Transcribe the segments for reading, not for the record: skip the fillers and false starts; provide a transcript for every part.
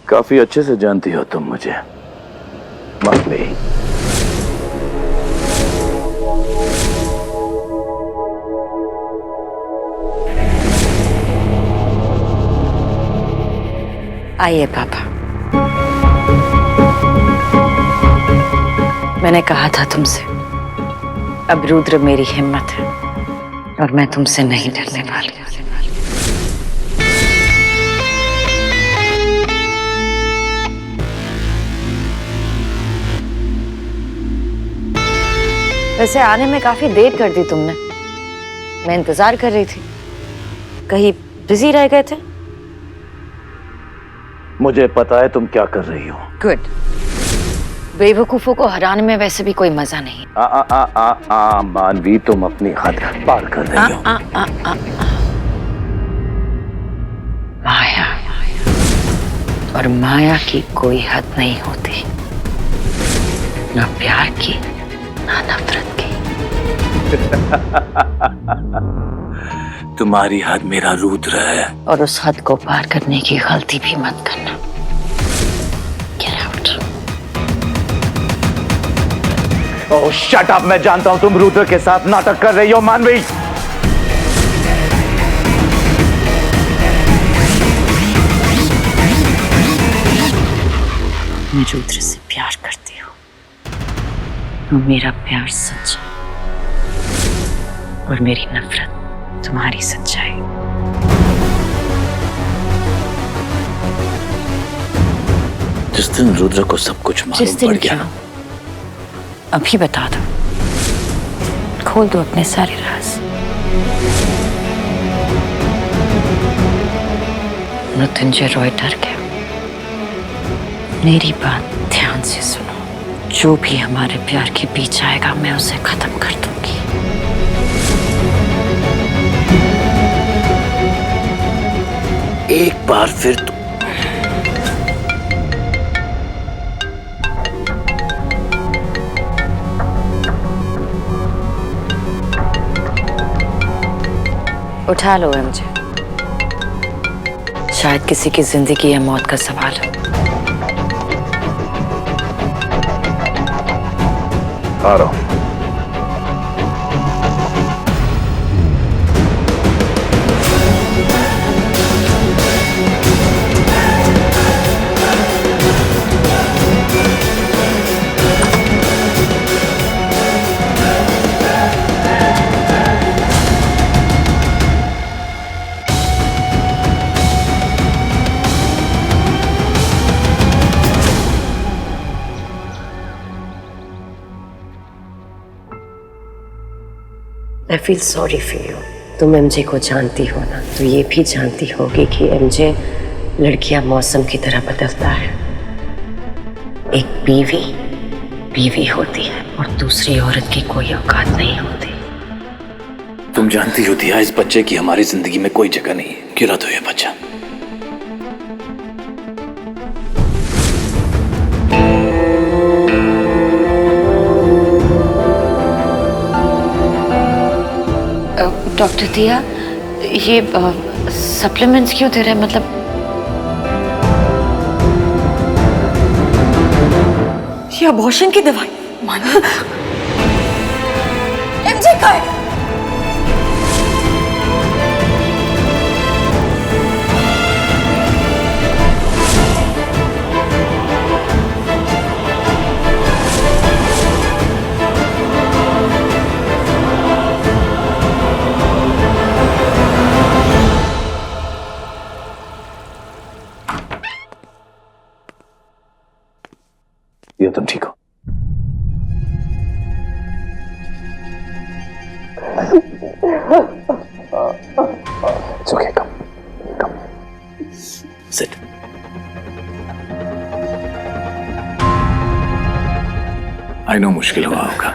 काफी अच्छे से जानती हो तुम मुझे, मानवी। आइए पापा। मैंने कहा था तुमसे, अब रुद्र मेरी हिम्मत है और मैं तुमसे नहीं डरने वाली। वैसे आने में काफी देर कर दी तुमने। मैं इंतजार कर रही थी, कहीं बिजी रह गए थे? मुझे पता है तुम क्या कर रही हो। गुड। बेवकूफों को हराने में वैसे भी कोई मजा नहीं। मानवी, तुम अपनी हद पार कर रही हो। माया, और माया की कोई हद नहीं होती, ना प्यार की ना नफरत की। तुम्हारी हद मेरा रुद्र है, और उस हद को पार करने की गलती भी मत करना। Get out. ओह शट अप। मैं जानता हूं तुम रुद्र के साथ नाटक कर रही हो मानवी। मैं रुद्र से प्यार करती हूँ और मेरा प्यार सच्चा, और मेरी नफरत तुम्हारी सच्चाई। जिस दिन रुद्र को सब कुछ मालूम पड़ गया, अभी बता दो, खोल दो अपने सारे राज। मृत्युंजय रॉय डर गया। मेरी बात ध्यान से सुनो, जो भी हमारे प्यार के बीच आएगा मैं उसे खत्म कर दूंगी। एक बार फिर तुम उठा लो एमजे। शायद किसी की जिंदगी या मौत का सवाल हो। आ रहा हूं। I feel sorry for you. तुम एमजे को जानती हो ना, तो ये भी जानती होगी कि एमजे लड़कियां मौसम की तरह बदलता है। एक बीवी बीवी होती है और दूसरी औरत की कोई औकात नहीं होती। तुम जानती हो दिया, इस बच्चे की हमारी जिंदगी में कोई जगह नहीं है। गिरा दो ये बच्चा। डॉक्टर दिया, ये सप्लीमेंट्स क्यों दे रहे हैं? मतलब ये अबॉर्शन की दवाई। एमजे का है। ये तुम ठीक हो? It's okay, come. Sit. I know मुश्किल हुआ होगा,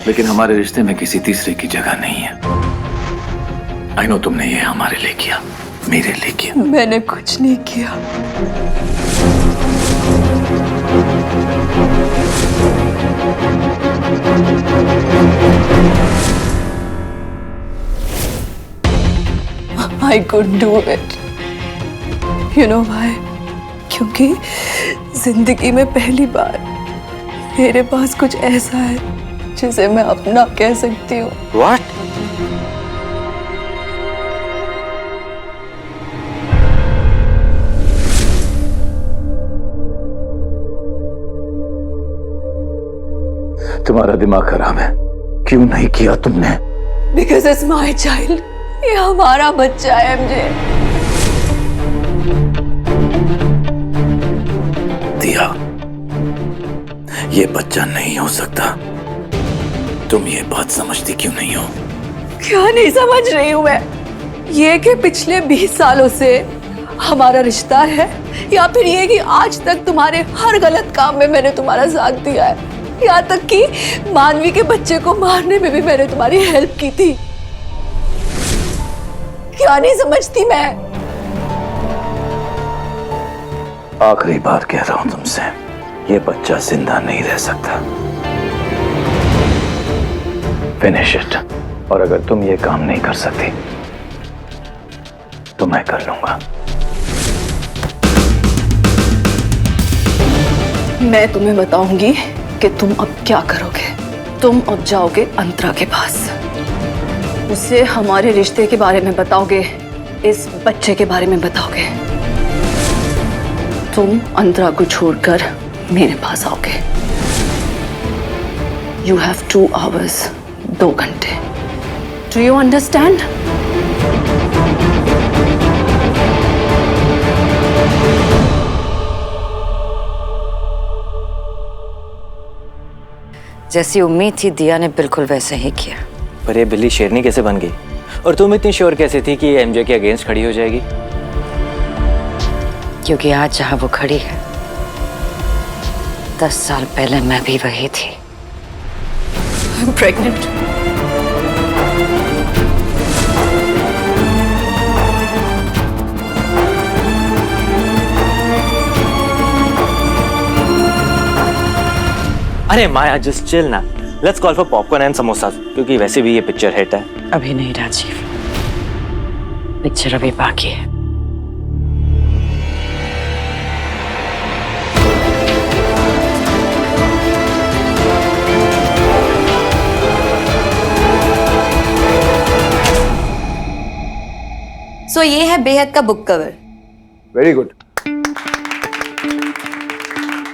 लेकिन हमारे रिश्ते में किसी तीसरे की जगह नहीं है। I know तुमने ये हमारे लिए किया, मेरे लिए किया। मैंने कुछ नहीं किया। I couldn't do it. You know why? क्योंकि जिंदगी में पहली बार मेरे पास कुछ ऐसा है जिसे मैं अपना कह सकती हूँ। What? तुम्हारा दिमाग खराब है। क्यों नहीं किया तुमने? Because it's my child. ये हमारा बच्चा है एमजे। दिया, ये बच्चा नहीं हो सकता। तुम ये बात समझती क्यों नहीं हो? क्या नहीं समझ रही हूँ मैं? ये कि पिछले 20 सालों से हमारा रिश्ता है, या फिर ये कि आज तक तुम्हारे हर गलत काम में मैंने तुम्हारा साथ दिया है, यहाँ तक कि मानवी के बच्चे को मारने में भी मैंने तुम्हारी हेल्प की थी। क्या नहीं समझती मैं? आखिरी बार कह रहा हूं तुमसे, ये बच्चा जिंदा नहीं रह सकता। Finish it. और अगर तुम ये काम नहीं कर सकती तो मैं कर लूंगा। मैं तुम्हें बताऊंगी कि तुम अब क्या करोगे। तुम अब जाओगे अंतरा के पास, उसे हमारे रिश्ते के बारे में बताओगे, इस बच्चे के बारे में बताओगे। तुम अंतरा को छोड़कर मेरे पास आओगे। You have 2 hours, 2 घंटे। Do you understand? जैसी उम्मीद थी दिया ने बिल्कुल वैसे ही किया। पर ये बिल्ली शेरनी कैसे बन गई? और तुम इतनी श्योर कैसे थी कि ये एमजे के अगेंस्ट खड़ी हो जाएगी? क्योंकि आज जहां वो खड़ी है, 10 साल पहले मैं भी वही थी। I'm pregnant. अरे माया, जस्ट चिल ना। Let's call for popcorn and samosas, क्योंकि वैसे भी ये पिक्चर हिट है। अभी नहीं राजीव, पिक्चर अभी बाकी है। सो ये है बेहद का book cover. Very good.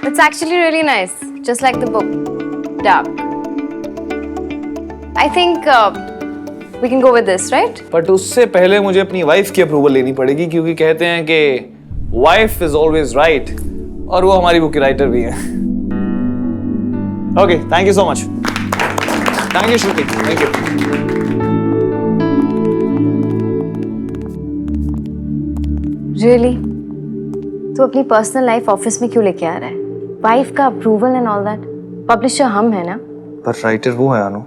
It's actually really nice, just like the book. Dark. I think we can go with this, right? But उससे पहले मुझे अपनी वाइफ की अप्रूवल लेनी पड़ेगी, क्योंकि कहते हैं कि वाइफ इज ऑलवेज राइट, और वो हमारी बुक की राइटर भी है। Okay, thank you so much. Thank you Shruti, thank you. Really? तू अपनी पर्सनल लाइफ ऑफिस में क्यों लेके आ रहा है? वाइफ का approval and all that. Publisher हम है ना? पर राइटर वो है अनु,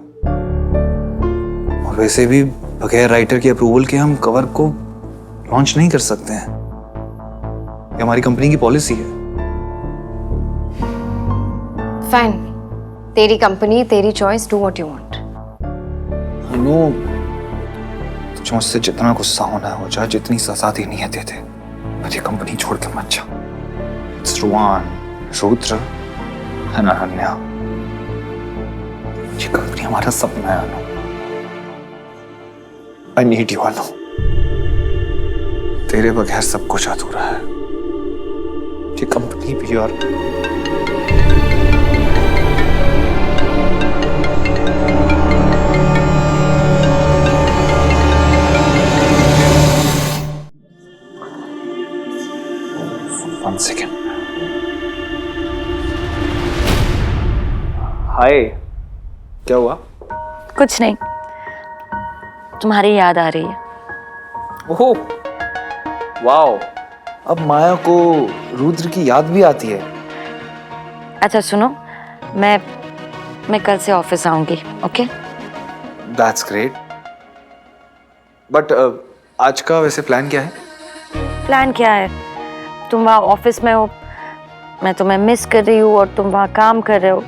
और वैसे भी बगैर राइटर की अप्रूवल के हम कवर को लॉन्च नहीं कर सकते हैं। ये हमारी कंपनी की पॉलिसी है। फाइन, तेरी कंपनी, तेरी choice, do what you want. Anu, तुझे मुझसे जितना गुस्सा होना है हो जा, जितनी सजा देनी है दे दे, पर ये कंपनी छोड़ के मत जा। It's Ruan, Rudra and Ananya. ये कंपनी हमारा सपना है अनु। I need you अनु। तेरे बगैर सब कुछ अधूरा है। ये कंपनी भी और One second. हाय, क्या हुआ? कुछ नहीं, तुम्हारी याद आ रही है। ओह, वाओ, अब माया को रुद्र की याद भी आती है। अच्छा सुनो, मैं कल से ऑफिस आऊंगी, ओके? That's great. बट आज का वैसे प्लान क्या है? प्लान क्या है? तुम वहाँ ऑफिस में हो, मैं तुम्हें मिस कर रही हूँ और तुम वहाँ काम कर रहे हो।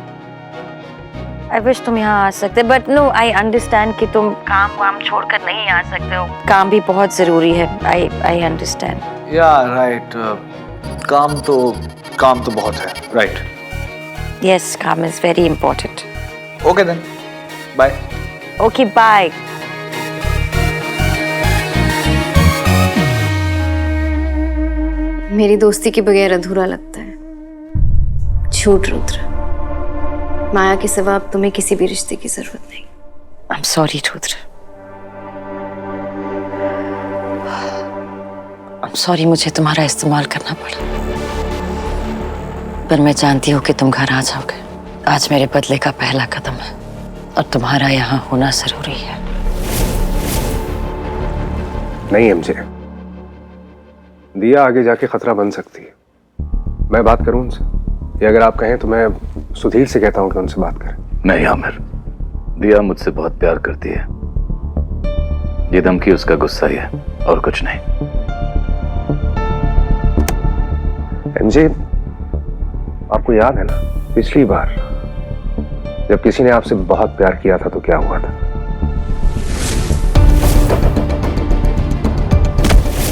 आई विश तुम यहाँ आ सकते, बट नो आई अंडरस्टैंड कि तुम काम वाम छोड़कर नहीं आ सकते हो, काम भी बहुत जरूरी है। I understand. या राइट, काम तो बहुत है, राइट। यस, काम is very important. Okay then, bye. Okay bye. मेरी दोस्ती के बगैर अधूरा लगता है। झूठ रुद्र, माया के सिवा अब तुम्हें किसी भी रिश्ते की जरूरत नहीं। I am sorry Rudra, I am sorry मुझे तुम्हारा इस्तेमाल करना पड़ा, पर मैं जानती हूँ कि तुम घर आ जाओगे। आज मेरे बदले का पहला कदम है और तुम्हारा यहाँ होना जरूरी है। नहीं एमजे, दिया आगे जाके खतरा बन सकती है। मैं बात करूं उनसे, या अगर आप कहें तो मैं सुधीर से कहता हूं कि उनसे बात करें। नहीं आमिर, दिया मुझसे बहुत प्यार करती है। ये धमकी उसका गुस्सा ही है और कुछ नहीं। एमजे, आपको याद है ना पिछली बार जब किसी ने आपसे बहुत प्यार किया था तो क्या हुआ था?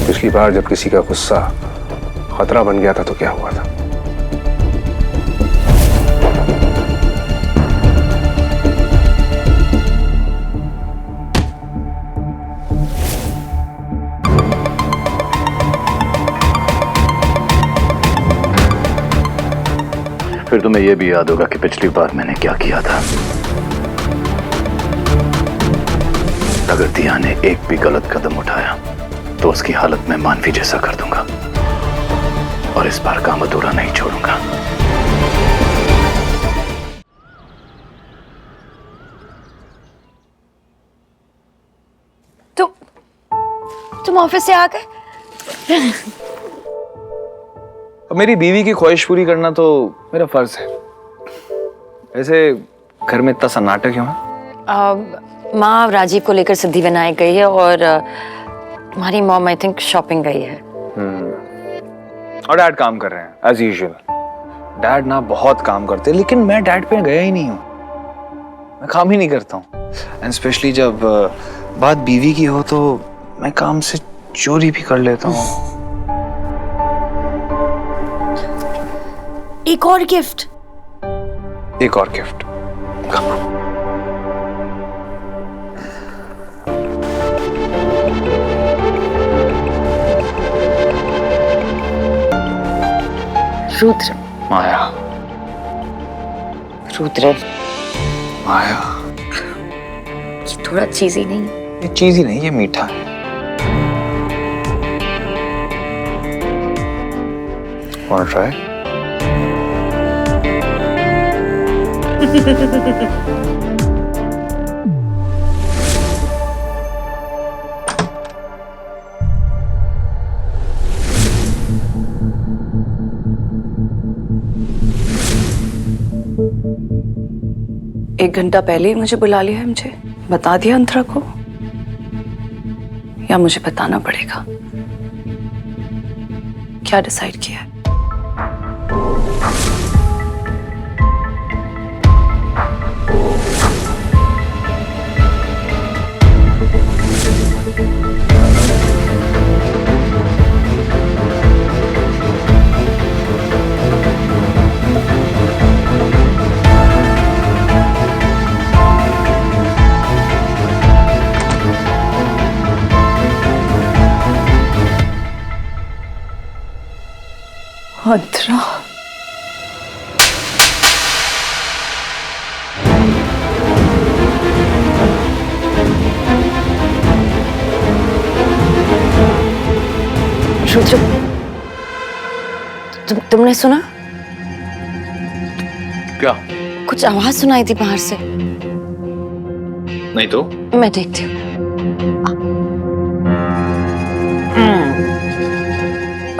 पिछली बार जब किसी का गुस्सा खतरा बन गया था तो क्या हुआ था? फिर तुम्हें यह भी याद होगा कि पिछली बार मैंने क्या किया था। अगर दिया ने एक भी गलत कदम उठाया तो उसकी हालत में मानवी जैसा कर दूंगा और इस बार काम अधूरा नहीं छोड़ूंगा। तुम ऑफिस से आ गए? अब मेरी बीवी की ख्वाहिश पूरी करना तो मेरा फर्ज है। ऐसे घर में इतना सन्नाटा क्यों है? माँ राजीव को लेकर सिद्धिविनायक बनाई गई है और हमारी मॉम आई थिंक शॉपिंग गई है। और डैड काम कर रहे हैं एज यूजुअल। डैड ना बहुत काम करते हैं, लेकिन मैं डैड पे गया ही नहीं हूँ। मैं काम ही नहीं करता हूँ, एंड स्पेशली जब बात बीवी की हो तो मैं काम से चोरी भी कर लेता हूँ। एक और गिफ्ट। एक और गिफ्ट। रुद्र। माया। रुद्र, माया। ये थोड़ा चीज़ी नहीं? ये चीज ही नहीं, ये मीठा है। Wanna try? एक घंटा पहले ही मुझे बुला लिया है। मुझे बता दिया अंतरा को, या मुझे बताना पड़ेगा? क्या डिसाइड किया है? अंतरा, रुद्र, तुमने सुना? क्या? कुछ आवाज सुनाई थी बाहर से। नहीं तो? मैं देखती हूँ।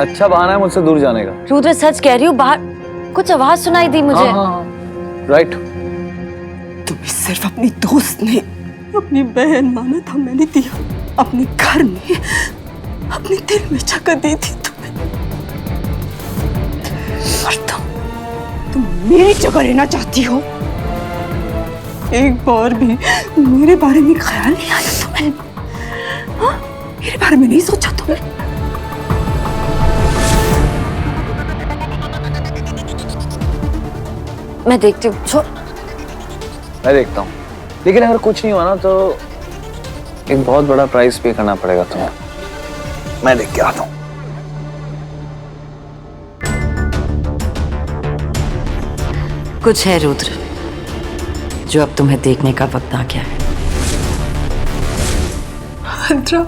अच्छा बहाना है मुझसे दूर जाने का। रुद्र, सच कह रही हूँ, बाहर कुछ आवाज सुनाई दी मुझे। हाँ, राइट। तुम्हें सिर्फ अपनी दोस्त ने अपनी बहन माना था। मैंने दिया अपने घर में, अपने दिल में जगह दी थी तुम्हें। और तुम मेरी जगह लेना चाहती हो? एक बार भी मेरे बारे में ख्याल नहीं आया तुम्हें? हाँ? मेरे बारे में नहीं सोचा तुमने? मैं देखती हूँ। छोड़। मैं देखता हूँ, लेकिन अगर कुछ नहीं हुआ ना तो एक बहुत बड़ा प्राइस पे करना पड़ेगा तुम्हें। मैं देख के आता हूँ। कुछ है रुद्र जो अब तुम्हें देखने का वक्त आ गया है। अंतरा,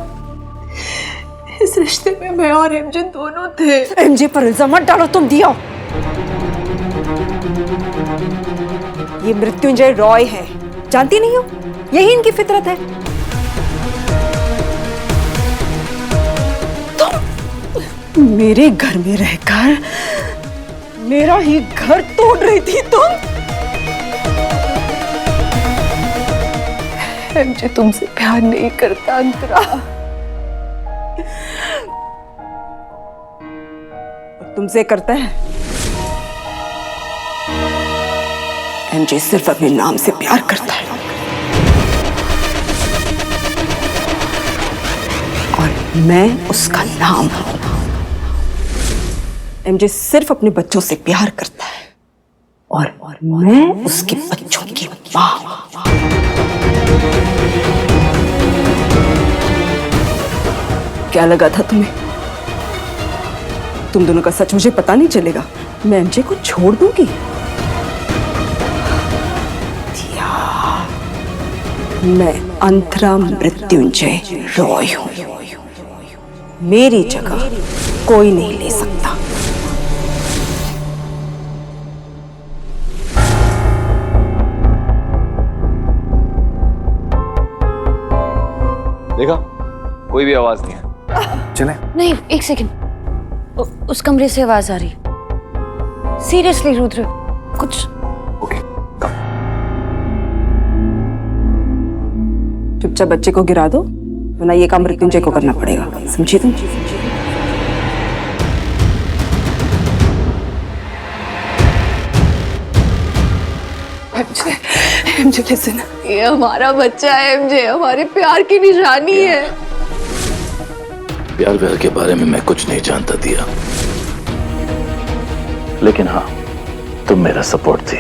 इस रिश्ते में मैं और एमजे दोनों थे। एमजे पर इल्जाम मत डालो तुम दिया। ये मृत्युंजय रॉय है, जानती नहीं हो? यही इनकी फितरत है। तुम मेरे घर में रहकर मेरा ही घर तोड़ रही थी तुम। एमजे तुमसे प्यार नहीं करता अंतरा। तुमसे करता है। एमजे सिर्फ अपने नाम से प्यार करता है और मैं उसका नाम हूं। एमजे सिर्फ अपने बच्चों से प्यार करता है और मैं उसके बच्चों की मां हूं। क्या लगा था तुम्हें? तुम दोनों का सच मुझे पता नहीं चलेगा। मैं एमजे को छोड़ दूंगी? मैं अंतरा मृत्युंजय रॉय हूं। मेरी जगह कोई नहीं ले सकता। देखा, कोई भी आवाज नहीं है। चले? नहीं, एक सेकंड। उस कमरे से आवाज आ रही। सीरियसली रुद्र, कुछ। ओके, कम। चुपचाप बच्चे को गिरा दो, वरना ये काम मृत्युंजय को करना पड़ेगा। समझी तुम? एमजे लिसन, ये हमारा बच्चा है। एमजे हमारे प्यार की निशानी है। प्यार व्यार के बारे में मैं कुछ नहीं जानता दिया, लेकिन हाँ, तुम मेरा सपोर्ट थी,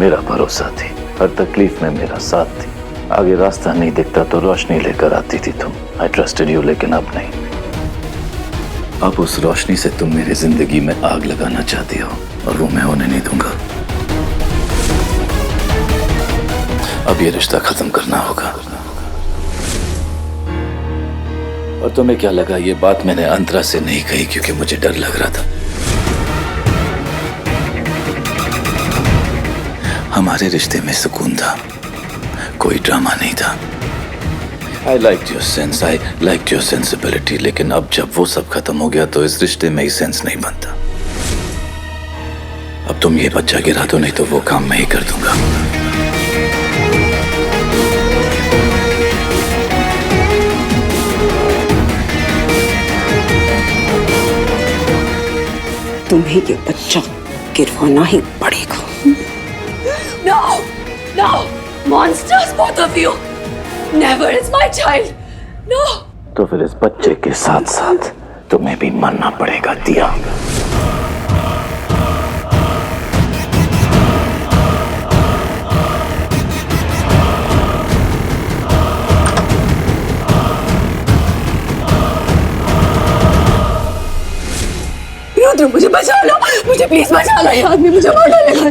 मेरा भरोसा थी, हर तकलीफ में मेरा साथ थी। आगे रास्ता नहीं दिखता तो रोशनी लेकर आती थी तुम। आई ट्रस्टेड यू, लेकिन अब नहीं। अब उस रोशनी से तुम मेरी जिंदगी में आग लगाना चाहती हो और वो मैं होने नहीं दूंगा। अब ये रिश्ता खत्म करना होगा। और तुम्हें क्या लगा ये बात मैंने अंतरा से नहीं कही क्योंकि मुझे डर लग रहा था? हमारे रिश्ते में सुकून था, कोई ड्रामा नहीं था। I liked your sense, I liked your sensibility, लेकिन अब जब वो सब खत्म हो गया तो इस रिश्ते में ही सेंस नहीं बनता। अब तुम ये बच्चा गिरा दो, नहीं तो वो काम मैं ही कर दूंगा। तुम्हें ये बच्चा गिरवाना ही पड़ेगा। No, no, monsters, both of you. Never is my child. No. तो फिर इस बच्चे के साथ साथ तुम्हें भी मरना पड़ेगा दिया। रुद्र, मुझे बचा लो, मुझे प्लीज बचा लो। ये आदमी मुझे मार डालेगा।